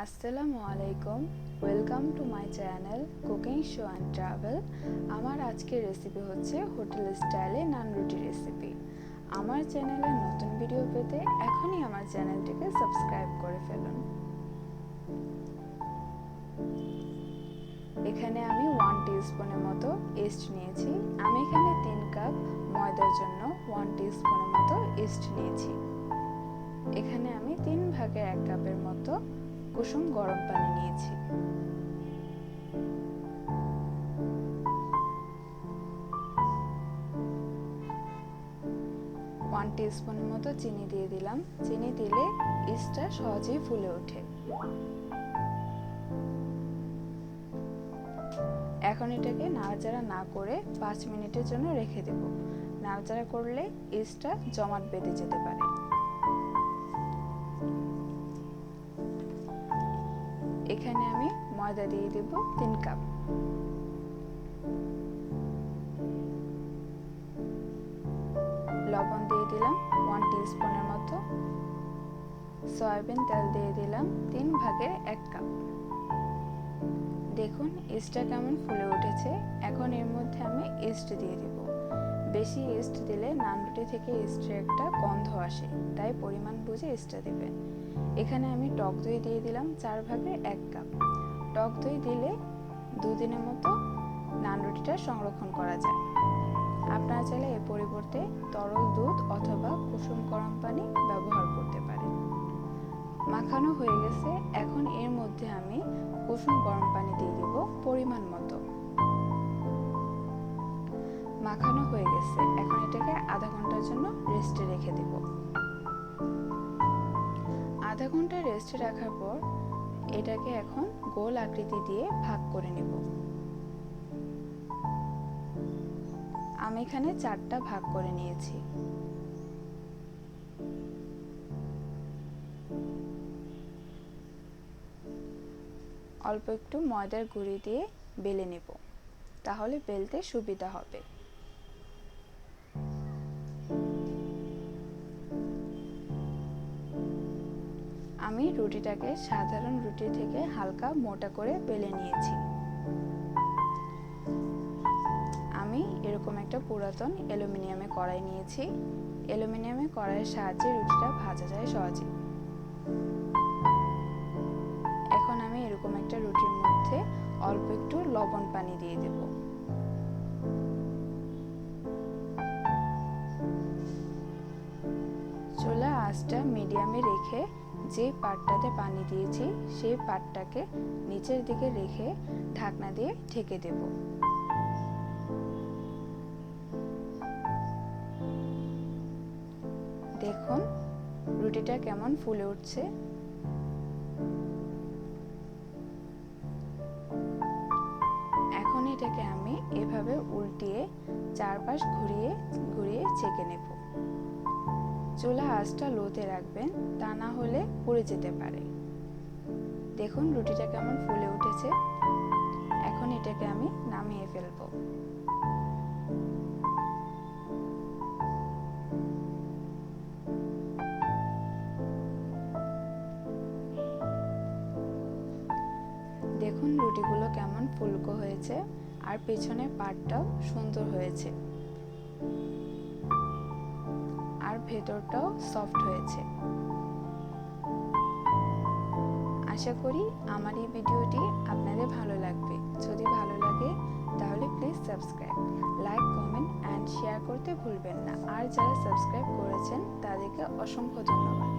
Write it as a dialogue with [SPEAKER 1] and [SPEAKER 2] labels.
[SPEAKER 1] আসসালামু আলাইকুম, welcome to my channel cooking show and travel. আমার আজকের রেসিপি হচ্ছে হোটেল স্টাইলে নান রুটি রেসিপি। আমার চ্যানেলে নতুন ভিডিও পেতে এখনই আমার চ্যানেলটিকে সাবস্ক্রাইব করে ফেলুন। এখানে আমি 1 টিস্পুনের মতো ইস্ট নিয়েছি। আমি এখানে 3 কাপ ময়দার জন্য 1 টিস্পুনের মতো ইস্ট নিয়েছি। এখানে আমি 3 ভাগের 1 কাপের মতো কুসুম গরম পানি নিয়েছি। ওয়ান টিস্পুনের মতো চিনি দিয়ে দিলাম। চিনি দিলে ইস্টটা সহজেই ফুলে ওঠে। এখন এটাকে নাড়াচাড়া না করে 5 মিনিটের জন্য রেখে দেব। নাড়াচাড়া করলে ইস্টটা জমাট বেঁধে যেতে পারে। এখানে আমি ময়দা দিয়ে দেব 3 কাপ। লবণ দিয়ে দিলাম 1 টিস্পুনের মতো। সয়াবিন তেল দিয়ে দিলাম 3 ভাগের 1 কাপ। দেখুন ইস্টটা কেমন ফুলে উঠেছে। এখন এর মধ্যে আমি ইস্ট দিয়ে দেব। বেশি ইস্ট দিলে নান রুটি থেকে ইস্টের একটা গন্ধ আসে, তাই পরিমাণ বুঝে ইস্টটা দিবেন। এখানে আমি টক দই দিয়ে দিলাম 4 ভাগের 1 কাপ। টক দই দিলে 2 দিনের মতো নান রুটিটা সংরক্ষণ করা যায়। আপনারা চাইলে এর পরিবর্তে তরল দুধ অথবা কুসুম গরম পানি ব্যবহার করতে পারেন। মাখানো হয়ে গেছে। এখন এর মধ্যে আমি কুসুম গরম পানি দিয়ে দেব পরিমাণ মতো। মাখানো হয়ে গেছে। এখন এটাকে আধা ঘন্টার জন্য রেস্টে রেখে দেব। আধা ঘন্টা রেস্টে রাখার পর এটাকে এখন গোল আকৃতি দিয়ে ভাগ করে নেব। আমি এখানে 4টা ভাগ করে নিয়েছি। অল্প একটু ময়দার গুঁড়ি দিয়ে বেলে নেব, তাহলে বেলতে সুবিধা হবে। আমি রুটিটাকে সাধারণ রুটি থেকে হালকা মোটা করে বেলে নিয়েছি। আমি এরকম একটা পুরাতন অ্যালুমিনিয়ামের কড়াই নিয়েছি। অ্যালুমিনিয়ামের কড়াইয়ের সাহায্যে রুটিটা ভাজা যায় সহজে। এখন আমি এরকম একটা রুটির মধ্যে অল্প একটু লবণ পানি দিয়ে দেব। চুলা আঁচটা মিডিয়ামে রেখে যে পাটটাতে পানি দিয়েছি সেই পাটটাকে নিচের দিকে রেখে ঢাকনা দিয়ে ঢেকে দেব। দেখুন রুটিটা কেমন ফুলে উঠছে। এখন এটাকে আমি এভাবে উল্টিয়ে চারপাশ ঘুরিয়ে ঘুরিয়ে ছেঁকে নেব। চুলা আঁচটা লোতে রাখবেন, তা না হলে পুড়ে যেতে পারে। দেখুন রুটিটা কেমন ফুলে উঠেছে। এখন এটাকে আমি নামিয়ে ফেলবো। দেখুন রুটিগুলো কেমন ফুলকো হয়েছে আর পেছনের পাটটাও সুন্দর হয়েছে আর ভেতরটাও সফট হয়েছে। আশা করি আমার এই ভিডিওটি আপনাদের ভালো লাগবে। যদি ভালো লাগে তাহলে please subscribe, like, comment and share করতে ভুলবেন না। আর যারা সাবস্ক্রাইব করেছেন তাদেরকে অসংখ্য ধন্যবাদ।